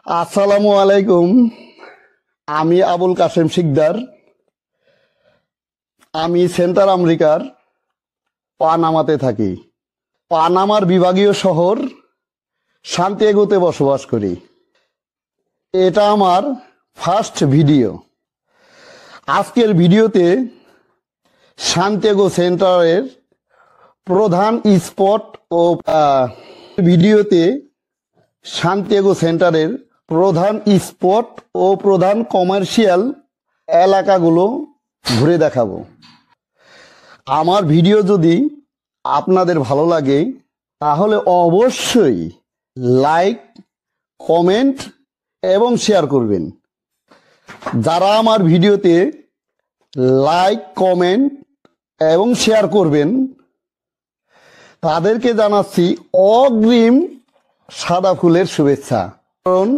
আসসালামু আলাইকুম। আমি আবুল কাশেম শিকদার। আমি সেন্টার আমেরিকার পানামাতে থাকি। পানামার বিভাগীয় শহর সান্তিয়াগোতে বসবাস করি। এটা আমার ফার্স্ট ভিডিও। আজকের ভিডিওতে সান্তিয়াগো সেন্টারের প্রধান স্পট ও ভিডিওতে সান্তিয়াগো সেন্টারের প্রধান স্পট ও প্রধান কমার্শিয়াল এলাকাগুলো ঘুরে দেখাবো। আমার ভিডিও যদি আপনাদের ভালো লাগে তাহলে অবশ্যই লাইক, কমেন্ট এবং শেয়ার করবেন। যারা আমার ভিডিওতে লাইক, কমেন্ট এবং শেয়ার করবেন তাদেরকে জানাচ্ছি অগ্রিম সাদা ফুলের শুভেচ্ছা। কারণ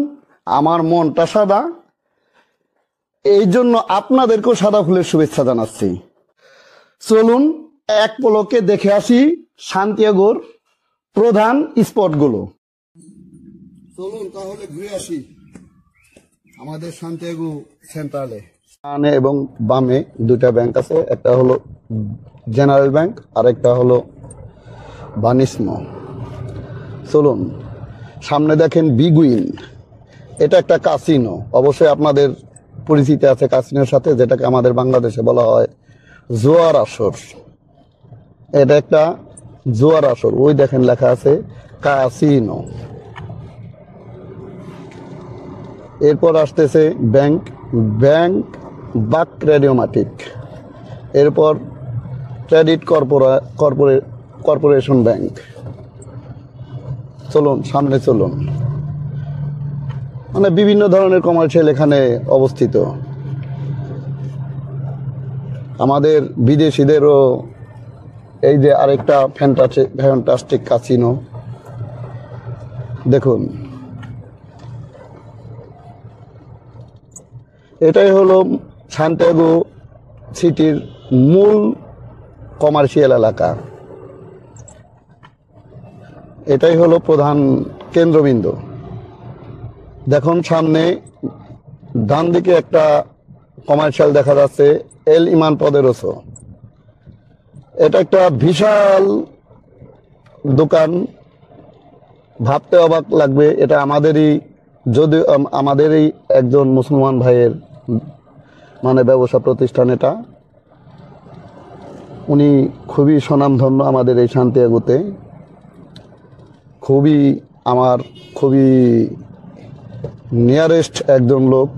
আমার মনটা সাদা, এই জন্য আপনাদেরকেও সাদা ফুলের শুভেচ্ছা জানাচ্ছি। চলুন এক পলকে দেখে আসি সান্তিয়াগোর প্রধান স্পটগুলো। চলুন তাহলে ঘুরে আসি আমাদের সান্তিয়াগো সেন্ট্রালে। ডানে এবং বামে দুটা ব্যাংক আছে, একটা হলো জেনারেল ব্যাংক আর একটা হলো বানিসমো। চলুন সামনে দেখেন বিগুইন, এটা একটা কাসিনো। অবশ্যই আপনাদের পরিচিতি আছে কাসিনোর সাথে, যেটাকে আমাদের বাংলাদেশে বলা হয় জোয়ার আসর। এটা একটা জোয়ার আসর, ওই দেখেন লেখা আছে কাসিনো। এরপর আসতেছে ব্যাংক বাক রেডিওম্যাটিক, এরপর ক্রেডিট কর্পোরেশন ব্যাংক। চলুন সামনে চলুন। মানে বিভিন্ন ধরনের কমার্শিয়াল এখানে অবস্থিত। আমাদের বিদেশিদেরও এই যে আরেকটা ফ্যান্টাস্টিক কাসিনো দেখুন। এটাই হলো সান্তিয়াগো সিটির মূল কমার্শিয়াল এলাকা। এটাই হলো প্রধান কেন্দ্রবিন্দু। দেখুন সামনে ডান দিকে একটা কমার্শিয়াল দেখা যাচ্ছে, এল ইমান পদেরোসো। এটা একটা বিশাল দোকান, ভাবতে অবাক লাগবে। এটা আমাদেরই একজন মুসলমান ভাইয়ের মানে ব্যবসা প্রতিষ্ঠান। এটা উনি খুবই স্বনামধন্য আমাদের এই সান্তিয়াগোতে। খুবই নিয়ারেস্ট একজন লোক।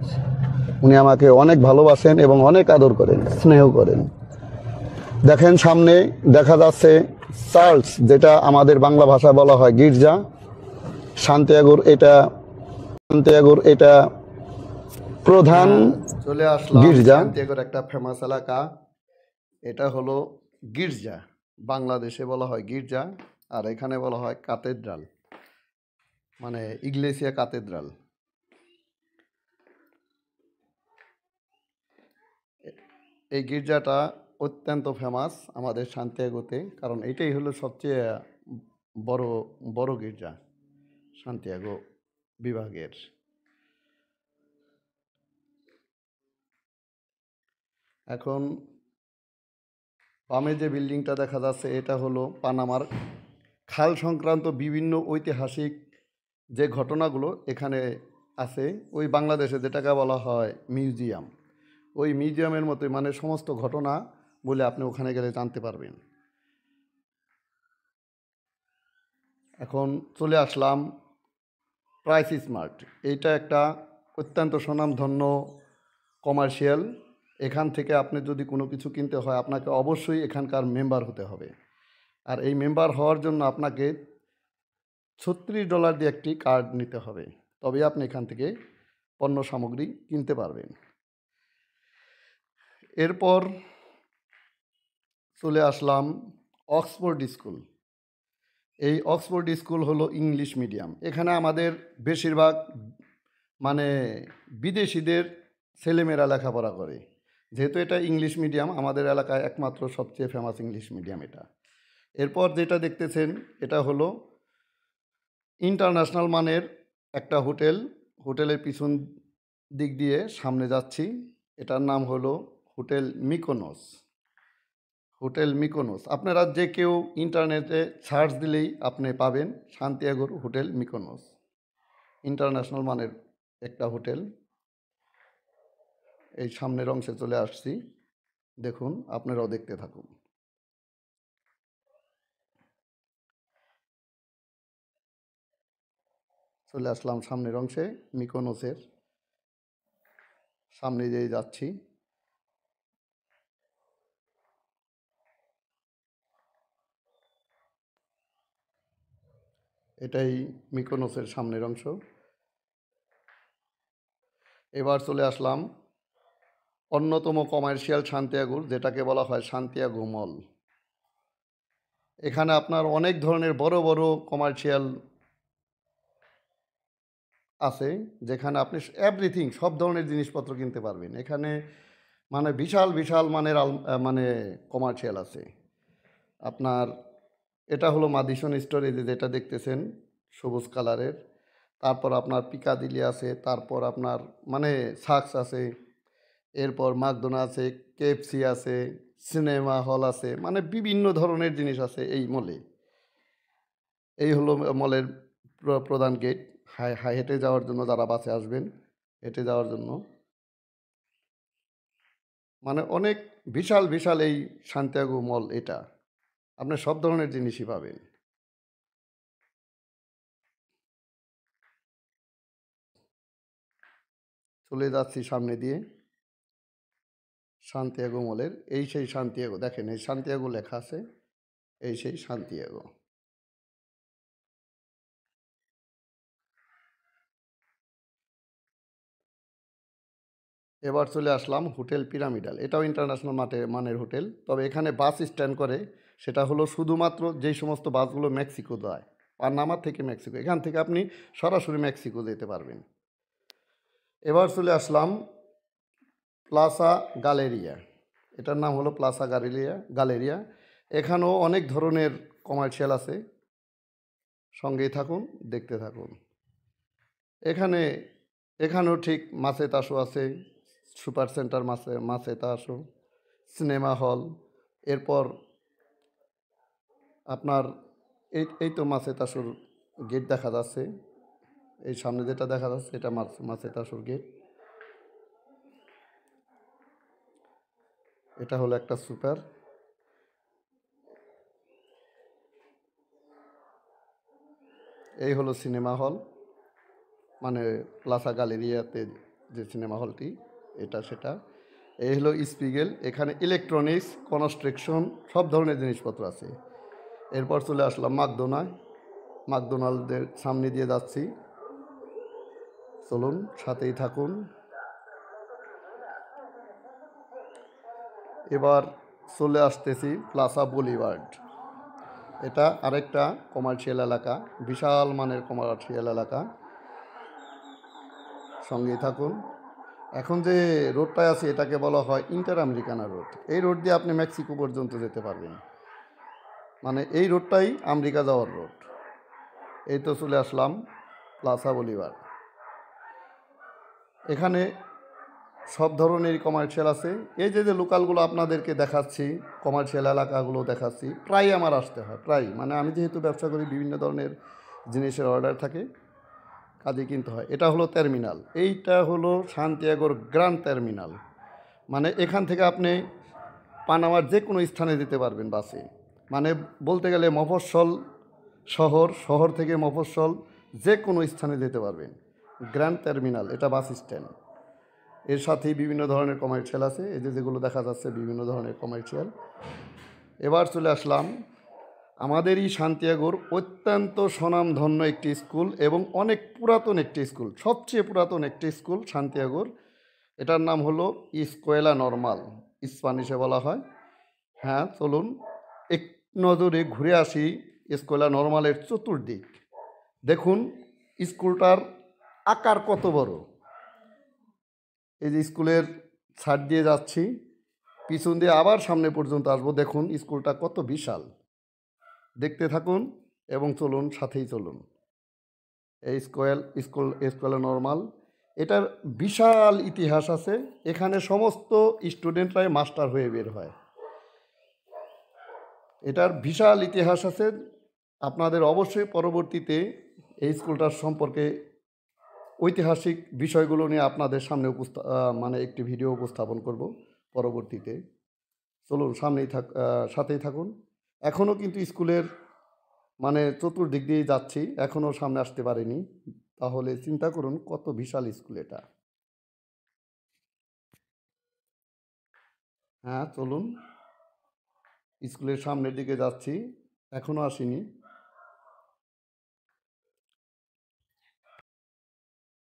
উনি আমাকে অনেক ভালোবাসেন এবং অনেক আদর করেন, স্নেহ করেন। দেখেন সামনে দেখা যাচ্ছে চার্চ, যেটা আমাদের বাংলা ভাষায় বলা হয় গির্জা। সান্তিয়াগোর এটা প্রধান চলে আসলাম গির্জা। সান্তিয়াগোর একটা ফেমাস এলাকা, এটা হলো গির্জা। বাংলাদেশে বলা হয় গির্জা, আর এখানে বলা হয় কাতেদ্রাল, মানে ইগলেসিয়া কাতেদ্রাল। এই গির্জাটা অত্যন্ত ফেমাস আমাদের সান্তিয়াগোতে, কারণ এটাই হলো সবচেয়ে বড় বড় গির্জা সান্তিয়াগো বিভাগের। এখন বামে যে বিল্ডিংটা দেখা যাচ্ছে এটা হলো পানামার খাল সংক্রান্ত বিভিন্ন ঐতিহাসিক যে ঘটনাগুলো এখানে আছে, ওই বাংলাদেশে যেটাকে বলা হয় মিউজিয়াম, ওই মিউজিয়ামের মতোই, মানে সমস্ত ঘটনা বলে আপনি ওখানে গেলে জানতে পারবেন। এখন চলে আসলাম প্রাইস স্মার্ট। এইটা একটা অত্যন্ত স্বনামধন্য কমার্শিয়াল। এখান থেকে আপনি যদি কোনো কিছু কিনতে হয় আপনাকে অবশ্যই এখানকার মেম্বার হতে হবে। আর এই মেম্বার হওয়ার জন্য আপনাকে $36 দিয়ে একটি কার্ড নিতে হবে, তবে আপনি এখান থেকে পণ্য সামগ্রী কিনতে পারবেন। এরপর চলে আসলাম অক্সফোর্ড স্কুল। এই অক্সফোর্ড স্কুল হলো ইংলিশ মিডিয়াম। এখানে আমাদের বেশিরভাগ মানে বিদেশিদের ছেলেমেয়েরা লেখাপড়া করে। যেহেতু এটা ইংলিশ মিডিয়াম, আমাদের এলাকায় একমাত্র সবচেয়ে ফেমাস ইংলিশ মিডিয়াম এটা। এরপর যেটা দেখতেছেন এটা হলো ইন্টারন্যাশনাল মানের একটা হোটেল, হোটেলের পিছন দিক দিয়ে সামনে যাচ্ছি। এটার নাম হলো হোটেল মিকোনোস। হোটেল মিকোনোস আপনারা যে কেউ ইন্টারনেটে সার্চ দিলেই আপনি পাবেন সান্তিয়াগোর হোটেল মিকোনোস। ইন্টারন্যাশনাল মানের একটা হোটেল। এই সামনের অংশে চলে আসছি, দেখুন, আপনারাও দেখতে থাকুন। চলে আসলাম সামনের অংশে, মিকোনোসের সামনে দিয়ে যাচ্ছি। এটাই মিকোনোসের সামনের অংশ। এবার চলে আসলাম অন্যতম কমার্শিয়াল সান্তিয়াগোর, যেটাকে বলা হয় সান্তিয়াগো মল। এখানে আপনার অনেক ধরনের বড় বড় কমার্শিয়াল আছে, যেখানে আপনি এভরিথিং সব ধরনের জিনিসপত্র কিনতে পারবেন। এখানে মানে বিশাল বিশাল মানের মানে কমার্শিয়াল আছে আপনার। এটা হলো মাদিসন স্টোর, এই যে যেটা দেখতেছেন সবুজ কালারের। তারপর আপনার পিকাদিলি আছে, তারপর আপনার মানে সাকস আছে, এরপর ম্যাকডোনা আছে, কেএফসি আছে, সিনেমা হল আছে, মানে বিভিন্ন ধরনের জিনিস আছে এই মলে। এই হলো মলের প্রধান গেট। হেঁটে যাওয়ার জন্য, যারা বাসে আসবেন হেঁটে যাওয়ার জন্য, মানে অনেক বিশাল বিশাল এই সান্তিয়াগো মল। এটা আপনি সব ধরনের জিনিসই পাবেন। চলে যাচ্ছি সামনে দিয়ে সান্তিয়াগো মলের। এই সেই সান্তিয়াগো, দেখেন এই সান্তিয়াগো লেখা আছে, এই সেই সান্তিয়াগো। এবার চলে আসলাম হোটেল পিরামিডাল। এটাও ইন্টারন্যাশনাল মানের হোটেল, তবে এখানে বাস স্ট্যান্ড করে। সেটা হলো শুধুমাত্র যেই সমস্ত বাসগুলো মেক্সিকো যায়, পানামা থেকে মেক্সিকো, এখান থেকে আপনি সরাসরি মেক্সিকো যেতে পারবেন। এবার চলে আসলাম প্লাসা গ্যালেরিয়া। এটার নাম হলো প্লাসা গ্যালেরিয়া। এখানেও অনেক ধরনের কমার্শিয়াল আছে, সঙ্গেই থাকুন, দেখতে থাকুন। এখানেও ঠিক মাসেতাসো আছে, সুপার সেন্টার মাসেতাসো, সিনেমা হল। এরপর আপনার এই তো মাসেতাসোর গেট দেখা যাচ্ছে। এই সামনে যেটা দেখা যাচ্ছে এটা মাসেতাসোর গেট। এটা হলো একটা সুপার। এই হলো সিনেমা হল, মানে প্লাসা গ্যালেরিয়াতে যে সিনেমা হলটি, এটা সেটা। এই হলো স্পিগেল। এখানে ইলেকট্রনিক্স, কনস্ট্রাকশন সব ধরনের জিনিসপত্র আছে। এরপর চলে আসলাম ম্যাকডোনাল্ডের সামনে দিয়ে যাচ্ছি, চলুন সাথেই থাকুন। এবার চলে আসতেছি প্লাসা বুলিভার্ড। এটা আরেকটা কমার্শিয়াল এলাকা, বিশাল মানের কমার্শিয়াল এলাকা, সঙ্গেই থাকুন। এখন যে রোডটায় আছে এটাকে বলা হয় ইন্টার আমেরিকানা রোড। এই রোড দিয়ে আপনি মেক্সিকো পর্যন্ত যেতে পারবেন, মানে এই রোডটাই আমেরিকা যাওয়ার রোড। এই তো চলে আসলাম প্লাসা বলিভার। এখানে সব ধরনেরই কমার্শিয়াল আছে। এই যে যে লোকালগুলো আপনাদেরকে দেখাচ্ছি, কমার্শিয়াল এলাকাগুলো দেখাচ্ছি, প্রায় আমার আসতে হয়, প্রায়, মানে আমি যেহেতু ব্যবসা করি, বিভিন্ন ধরনের জিনিসের অর্ডার থাকে, কাজে কিনতে হয়। এটা হলো টার্মিনাল, এইটা হলো সান্তিয়াগোর গ্র্যান্ড টার্মিনাল। মানে এখান থেকে আপনি পানামার যে কোনো স্থানে যেতে পারবেন বাসে। মানে বলতে গেলে মফস্বল শহর থেকে মফস্বল যে কোনো স্থানে যেতে পারবেন। গ্র্যান্ড টার্মিনাল, এটা বাস স্ট্যান্ড। এর সাথেই বিভিন্ন ধরনের কমার্শিয়াল আছে, এই যে যেগুলো দেখা যাচ্ছে বিভিন্ন ধরনের কমার্শিয়াল। এবার চলে আসলাম আমাদেরই সান্তিয়াগোর অত্যন্ত স্বনামধন্য একটি স্কুল এবং অনেক পুরাতন একটি স্কুল, সবচেয়ে পুরাতন একটি স্কুল সান্তিয়াগোর। এটার নাম হলো স্কুয়েলা নর্মাল, স্প্যানিশে বলা হয়। হ্যাঁ, চলুন এক নজরে ঘুরে আসি স্কুয়েলা নর্মালের চতুর্দিক। দেখুন স্কুলটার আকার কত বড়। এই যে স্কুলের ছাদ দিয়ে যাচ্ছি, পিছন দিয়ে আবার সামনে পর্যন্ত আসবো, দেখুন স্কুলটা কত বিশাল। দেখতে থাকুন এবং চলুন, সাথেই চলুন। এই স্কুল নর্মাল। এটার বিশাল ইতিহাস আছে। এখানে সমস্ত স্টুডেন্টরাই মাস্টার হয়ে বের হয়। এটার বিশাল ইতিহাস আছে। আপনাদের অবশ্যই পরবর্তীতে এই স্কুলটার সম্পর্কে ঐতিহাসিক বিষয়গুলো নিয়ে আপনাদের সামনে মানে একটি ভিডিও উপস্থাপন করব পরবর্তীতে। চলুন সাথেই থাকুন। এখনও কিন্তু স্কুলের মানে চতুর্দিক দিয়ে যাচ্ছি, এখনও সামনে আসতে পারিনি। তাহলে চিন্তা করুন কত বিশাল স্কুল এটা। হ্যাঁ চলুন, স্কুলের সামনের দিকে যাচ্ছি, এখনও আসিনি।